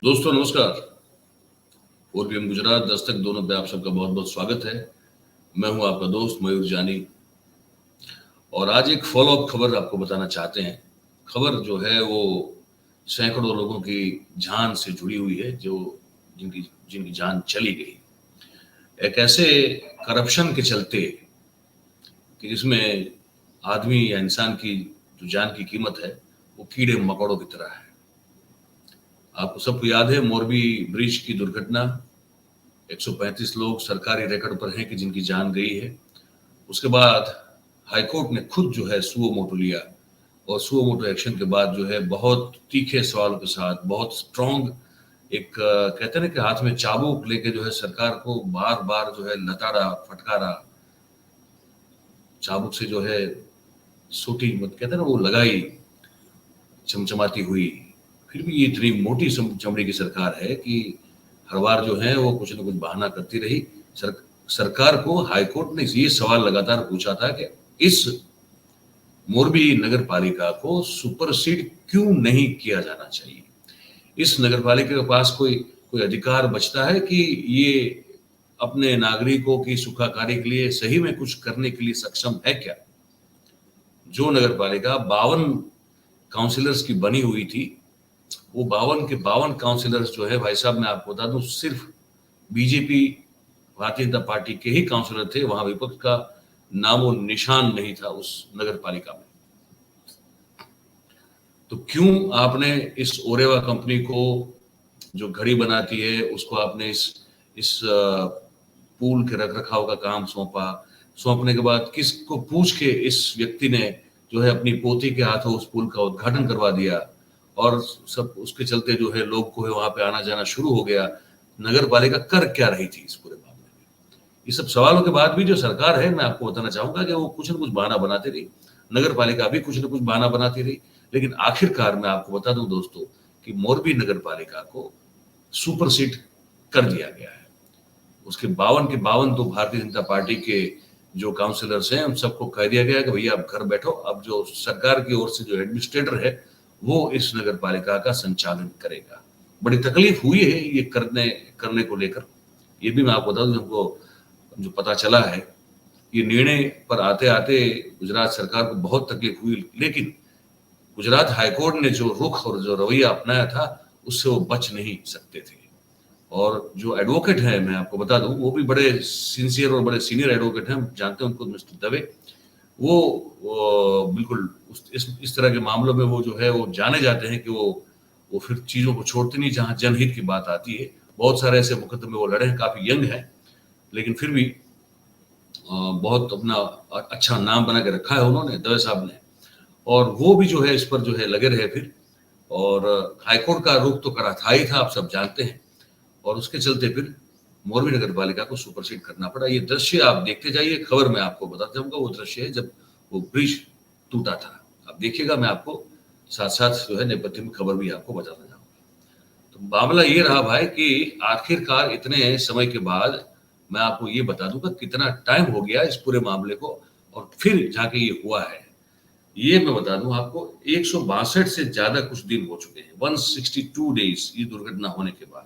दोस्तों नमस्कार। ओपीएम गुजरात दस्तक दोनों पे आप सबका बहुत बहुत स्वागत है। मैं हूं आपका दोस्त मयूर जानी और आज एक फॉलो अप खबर आपको बताना चाहते हैं। खबर जो है वो सैकड़ों लोगों की जान से जुड़ी हुई है, जो जिनकी जिनकी जान चली गई एक ऐसे करप्शन के चलते कि जिसमें आदमी या इंसान की जो जान की कीमत है वो कीड़े मकोड़ों की तरह है। आपको सबको याद है मोरबी ब्रिज की दुर्घटना। 135 लोग सरकारी रिकॉर्ड पर हैं कि जिनकी जान गई है। उसके बाद हाईकोर्ट ने खुद जो है सुओ मोटो लिया और सुओ मोटो एक्शन के बाद जो है बहुत तीखे सवालों के साथ बहुत स्ट्रॉन्ग एक कहते हैं ना कि हाथ में चाबुक लेके जो है सरकार को बार बार जो है लताड़ा फटकारा, चाबुक से जो है सूटी मत कहते हैं ना वो लगाई चमचमाती हुई। फिर भी ये इतनी मोटी चमड़ी की सरकार है कि हर बार जो है वो कुछ ना कुछ बहाना करती रही। सर, सरकार को हाईकोर्ट ने ये सवाल लगातार पूछा था कि इस मोरबी नगर पालिका को सुपरसीड क्यों नहीं किया जाना चाहिए। इस नगर पालिका के पास कोई कोई अधिकार बचता है कि ये अपने नागरिकों की सुखाकारी के लिए सही में कुछ करने के लिए सक्षम है क्या। जो नगर पालिका 52 काउंसिलर्स की बनी हुई थी, वो 52 के 52 काउंसिलर्स जो है भाई साहब मैं आपको बता दूं सिर्फ बीजेपी भारतीय जनता पार्टी के ही काउंसिलर थे। वहां विपक्ष का नामो निशान नहीं था उस नगर पालिका में। तो क्यों आपने इस ओरेवा कंपनी को जो घड़ी बनाती है उसको आपने इस पुल के रख रखाव का काम सौंपा। सौंपने के बाद किसको पूछ के इस व्यक्ति ने जो है अपनी पोती के हाथों उस पुल का उद्घाटन करवा दिया और सब उसके चलते जो है लोग को है वहां पे आना जाना शुरू हो गया। नगर पालिका कर क्या रही थी इस पूरे मामले में। ये सब सवालों के बाद भी जो सरकार है मैं आपको बताना चाहूंगा कि वो कुछ न कुछ बहाना बनाती रही। नगर पालिका भी कुछ न कुछ बहाना बनाती रही, लेकिन आखिरकार मैं आपको बता दूं दोस्तों कि मोरबी नगर पालिका को सुपरसीड कर दिया गया है। उसके 52 के 52 तो भारतीय जनता पार्टी के जो काउंसिलर्स हैं उन सबको कह दिया गया कि भैया आप घर बैठो। अब जो सरकार की ओर से जो एडमिनिस्ट्रेटर है वो इस नगर पालिका का संचालन करेगा। बड़ी तकलीफ हुई है ये करने को लेकर। ये भी मैं आपको बता दूं, हमको जो पता चला है ये निर्णय पर आते आते गुजरात सरकार को बहुत तकलीफ हुई, लेकिन गुजरात हाईकोर्ट ने जो रुख और जो रवैया अपनाया था उससे वो बच नहीं सकते थे। और जो एडवोकेट है मैं आपको बता दूं वो भी बड़े सिंसियर और बड़े सीनियर एडवोकेट हैं, हम जानते हैं उनको, मिस्टर दवे। वो बिल्कुल इस तरह के मामलों में वो जो है वो जाने जाते हैं कि वो फिर चीजों को छोड़ते नहीं जहां जनहित की बात आती है। बहुत सारे ऐसे मुकदमे वो लड़े हैं, काफी यंग है, लेकिन फिर भी बहुत अपना अच्छा नाम बना के रखा है उन्होंने, दवे साहब ने। और वो भी जो है इस पर जो है लगे रहे फिर। और हाईकोर्ट का रुख तो करा था ही था, आप सब जानते हैं। और उसके चलते फिर मोरबी नगर पालिका को सुपरसीड करना पड़ा। ये दृश्य आप देखते जाइए, खबर में आपको बताता जाऊंगा। वो दृश्य है जब वो ब्रिज टूटा था, आप देखिएगा। मैं आपको साथ साथ जो है नेपथ्य में खबर भी आपको बताता जाऊंगा। तो मामला ये रहा भाई कि आखिरकार इतने समय के बाद मैं आपको ये बता दूंगा कितना टाइम हो गया इस पूरे मामले को और फिर जाके ये हुआ है। ये मैं बता दूं आपको 162 से ज्यादा कुछ दिन हो चुके हैं, 162 डेज ये दुर्घटना होने के बाद।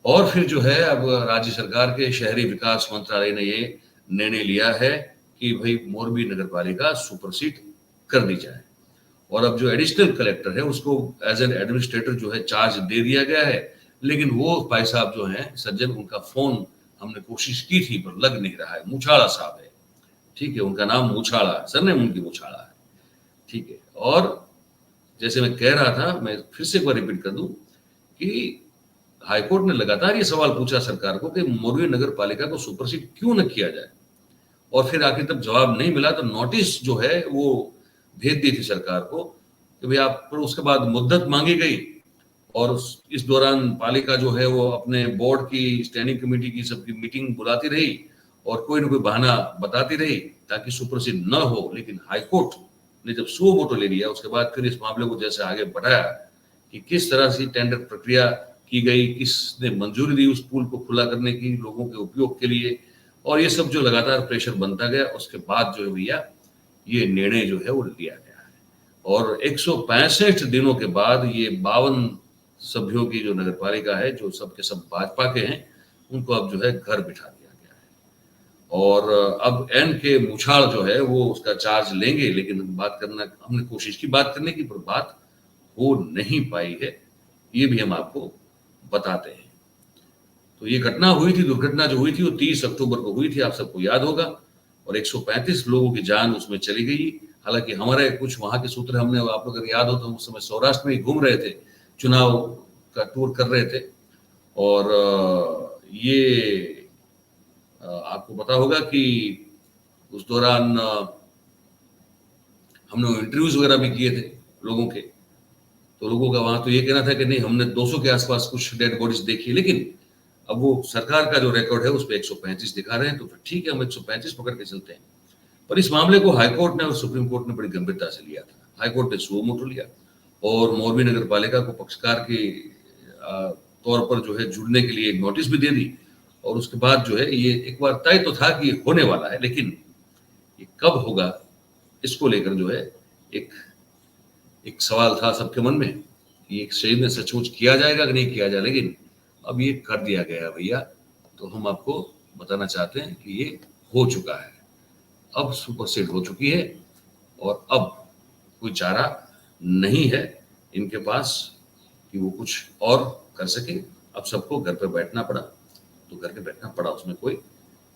और फिर जो है अब राज्य सरकार के शहरी विकास मंत्रालय ने ये निर्णय लिया है कि भाई मोरबी नगर पालिका सुपरसीड कर दी जाए। और अब जो एडिशनल कलेक्टर है उसको एज एन एडमिनिस्ट्रेटर जो है चार्ज दे दिया गया है। लेकिन वो भाई साहब जो हैं सज्जन, उनका फोन हमने कोशिश की थी पर लग नहीं रहा है। मूछाड़ा साहब है, ठीक है, उनका नाम मूछाड़ा है, सरनेम उनकी मूछाड़ा है, ठीक है। और जैसे मैं कह रहा था, मैं फिर से एक बार रिपीट कर दूं कि हाईकोर्ट ने लगातार ये सवाल पूछा सरकार को कि मोरबी नगर पालिका को सुपरसीड क्यों न किया जाए। और फिर आखिर तब जवाब नहीं मिला तो नोटिस जो है वो भेज दी थी सरकार को कि भाई आप, पर उसके बाद मुद्दत मांगी गई। और इस दौरान पालिका जो है वो अपने बोर्ड की स्टैंडिंग कमेटी की सबकी मीटिंग बुलाती रही और कोई ना कोई बहाना बताती रही ताकि सुपरसीड न हो। लेकिन हाईकोर्ट ने जब सुओ मोटो ले लिया उसके बाद फिर इस मामले को जैसे आगे बढ़ाया कि किस तरह से टेंडर प्रक्रिया की गई, किसने मंजूरी दी उस पुल को खुला करने की लोगों के उपयोग के लिए, और ये सब जो लगातार प्रेशर बनता गया उसके बाद जो है भैया ये निर्णय जो है वो लिया गया है। और 165 दिनों के बाद ये 52 सभ्यों की जो नगरपालिका है, जो सब के सब भाजपा के हैं, उनको अब जो है घर बिठा दिया गया है। और अब एन के मुछाल जो है वो उसका चार्ज लेंगे, लेकिन हमने कोशिश की बात करने की, पर बात हो नहीं पाई है, ये भी हम आपको बताते हैं। तो ये घटना हुई थी, दुर्घटना जो हुई थी वो 30 अक्टूबर को हुई थी, आप सबको याद होगा, और 135 लोगों की जान उसमें चली गई। हालांकि हमारे कुछ वहां के सूत्र, हमने, आप लोग अगर याद हो तो उस समय सौराष्ट्र में ही घूम रहे थे, चुनाव का टूर कर रहे थे, और ये आपको पता होगा कि उस दौरान हमने इंटरव्यूज वगैरह भी किए थे लोगों के। तो लोगों का वहां तो ये कहना था कि नहीं, हमने 200 के आसपास कुछ डेड बॉडीज देखी, लेकिन अब वो सरकार का जो रिकॉर्ड है उस पर 135 दिखा रहे हैं, तो फिर ठीक है, हम 135 पकड़ के चलते हैं। पर इस मामले को हाईकोर्ट ने और सुप्रीम कोर्ट ने बड़ी गंभीरता से लिया था। हाईकोर्ट ने सुओ मोटो लिया और मोरबी नगर पालिका को पक्षकार के तौर पर जो है जुड़ने के लिए एक नोटिस भी दे दी। और उसके बाद जो है ये एक बार तय तो था कि होने वाला है, लेकिन ये कब होगा इसको लेकर जो है एक एक सवाल था सबके मन में, ये एक सही में सचमुच किया जाएगा कि नहीं किया जाएगा। लेकिन अब ये कर दिया गया भैया, तो हम आपको बताना चाहते हैं कि ये हो चुका है, अब सुपरसीड हो चुकी है, और अब कोई चारा नहीं है इनके पास कि वो कुछ और कर सके। अब सबको घर पर बैठना पड़ा, तो घर पे बैठना पड़ा, उसमें कोई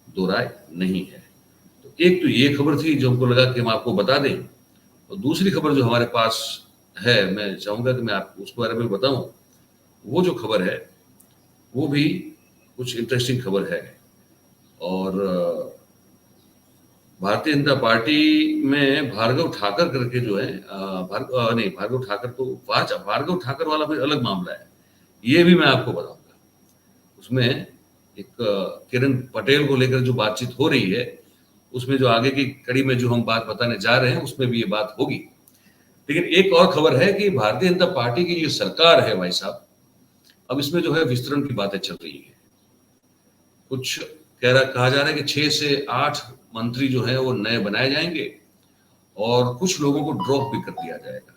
दो राय नहीं है। तो एक तो ये खबर थी जो हमको लगा कि हम आपको बता दें, और दूसरी खबर जो हमारे पास है, मैं चाहूंगा कि मैं आपको उसके बारे में बताऊं। वो जो खबर है वो भी कुछ इंटरेस्टिंग खबर है। और भारतीय जनता पार्टी में भार्गव ठाकर करके जो है, नहीं, भार्गव ठाकर तो भार्गव ठाकर वाला फिर अलग मामला है, ये भी मैं आपको बताऊंगा। उसमें एक किरण पटेल को लेकर जो बातचीत हो रही है, उसमें जो आगे की कड़ी में जो हम बात बताने जा रहे हैं उसमें भी ये बात होगी। लेकिन एक और खबर है कि भारतीय जनता पार्टी की जो सरकार है भाई साहब, अब इसमें जो है विस्तरण की बातें चल रही है। कुछ कहा जा रहा है कि 6 से 8 मंत्री जो है वो नए बनाए जाएंगे, और कुछ लोगों को ड्रॉप भी कर दिया जाएगा।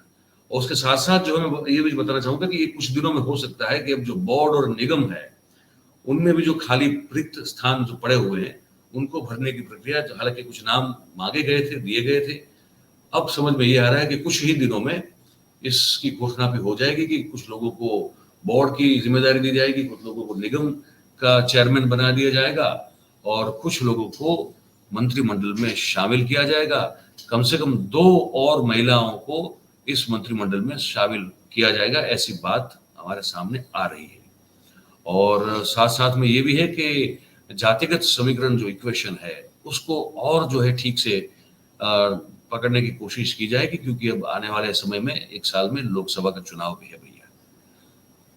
और उसके साथ साथ जो है मैं ये भी बताना चाहूंगा कि ये कुछ दिनों में हो सकता है कि अब जो बोर्ड और निगम है, उनमें भी जो खाली रिक्त स्थान जो पड़े हुए हैं, उनको भरने की प्रक्रिया, हालांकि कुछ नाम मांगे गए थे, दिए गए थे, अब समझ में ये आ रहा है कि कुछ ही दिनों में इसकी घोषणा भी हो जाएगी कि कुछ लोगों को बोर्ड की जिम्मेदारी दी जाएगी, कुछ लोगों को निगम का चेयरमैन बना दिया जाएगा, और कुछ लोगों को मंत्रिमंडल में शामिल किया जाएगा। कम से कम 2 और महिलाओं को इस मंत्रिमंडल में शामिल किया जाएगा, ऐसी बात हमारे सामने आ रही है। और साथ साथ में ये भी है कि जातिगत समीकरण जो इक्वेशन है, उसको और जो है ठीक से पकड़ने की कोशिश की जाएगी, क्योंकि अब आने वाले समय में 1 साल में लोकसभा का चुनाव भी है भैया।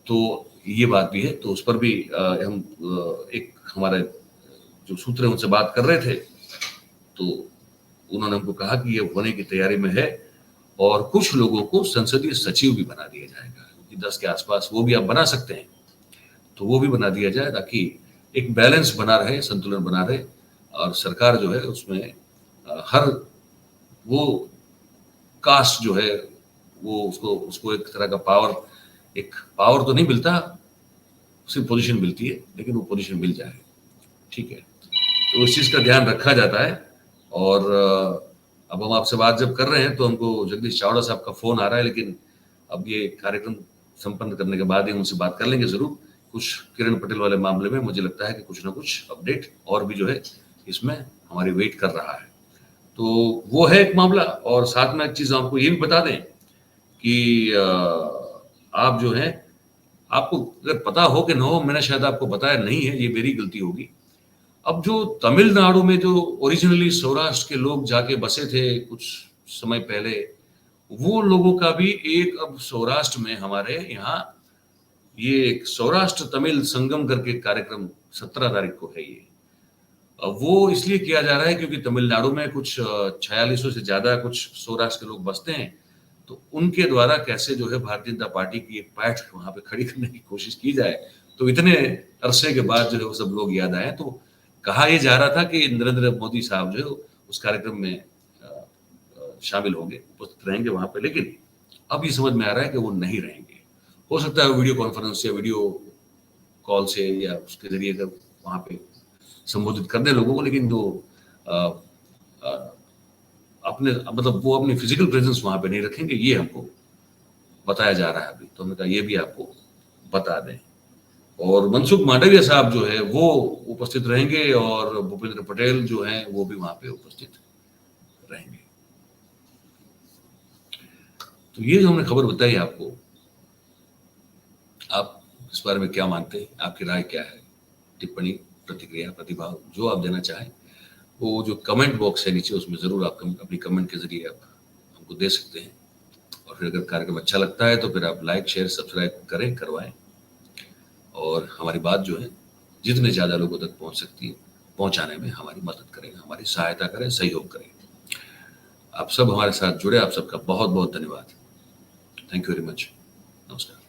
तो ये बात भी है, तो उस पर भी हम एक हमारे जो सूत्र है उनसे बात कर रहे थे, तो उन्होंने हमको कहा कि ये होने की तैयारी में है, और कुछ लोगों को संसदीय सचिव भी बना दिया जाएगा, क्योंकि 10 के आसपास वो भी आप बना सकते हैं, तो वो भी बना दिया जाए, ताकि एक बैलेंस बना रहे, संतुलन बना रहे, और सरकार जो है उसमें हर वो कास्ट जो है वो उसको एक तरह का पावर तो नहीं मिलता, सिर्फ पोजीशन मिलती है, लेकिन वो पोजीशन मिल जाए, ठीक है। तो इस चीज का ध्यान रखा जाता है। और अब हम आपसे बात जब कर रहे हैं तो हमको जगदीश चावड़ा साहब का फोन आ रहा है, लेकिन अब ये कार्यक्रम संपन्न करने के बाद ही उनसे बात कर लेंगे जरूर। कुछ किरण पटेल वाले मामले में मुझे लगता है कि कुछ ना कुछ अपडेट और भी जो है इसमें हमारी वेट कर रहा है। तो वो है एक मामला। और साथ में एक चीज आपको ये भी बता दें कि आप जो है, आपको अगर पता हो कि न हो, मैंने शायद आपको बताया नहीं है, ये मेरी गलती होगी। अब जो तमिलनाडु में जो ओरिजिनली सौराष्ट्र के लोग जाके बसे थे कुछ समय पहले, वो लोगों का भी एक अब सौराष्ट्र में हमारे यहाँ ये एक सौराष्ट्र तमिल संगम करके कार्यक्रम 17 तारीख को है। ये वो इसलिए किया जा रहा है क्योंकि तमिलनाडु में कुछ 4600 से ज्यादा कुछ सौराष्ट्र के लोग बसते हैं, तो उनके द्वारा कैसे जो है भारतीय जनता पार्टी की एक पैठ वहां पे खड़ी करने की कोशिश की जाए। तो इतने अरसे के बाद जो है वो सब लोग याद आए, तो कहा यह जा रहा था कि नरेंद्र मोदी साहब जो है उस कार्यक्रम में शामिल होंगे, उपस्थित रहेंगे वहां पे, लेकिन अब ये समझ में आ रहा है कि वो नहीं रहेंगे। हो सकता है वीडियो कॉन्फ्रेंस या वीडियो कॉल से या उसके जरिए अगर वहाँ पे संबोधित कर दें लोगों को, लेकिन जो अपने मतलब वो अपनी फिजिकल प्रेजेंस वहाँ पे नहीं रखेंगे, ये हमको बताया जा रहा है अभी। तो हमने कहा ये भी आपको बता दें। और मनसुख मांडविया साहब जो है वो उपस्थित रहेंगे और भूपेंद्र पटेल जो हैं वो भी वहाँ पे उपस्थित रहेंगे। तो ये जो हमने खबर बताई आपको, आप इस बारे में क्या मानते हैं? आपकी राय क्या है? टिप्पणी, प्रतिक्रिया, प्रतिभाव जो आप देना चाहें, वो जो कमेंट बॉक्स है नीचे उसमें ज़रूर आप अपनी कमेंट के ज़रिए आप हमको दे सकते हैं। और फिर अगर कार्यक्रम अच्छा लगता है तो फिर आप लाइक, शेयर, सब्सक्राइब करें, करवाएँ। और हमारी बात जो है जितने ज़्यादा लोगों तक पहुँच सकती है, पहुँचाने में हमारी मदद करें, हमारी सहायता करें, सहयोग करें। आप सब हमारे साथ जुड़े, आप सबका बहुत-बहुत धन्यवाद। Thank you very much. नमस्कार।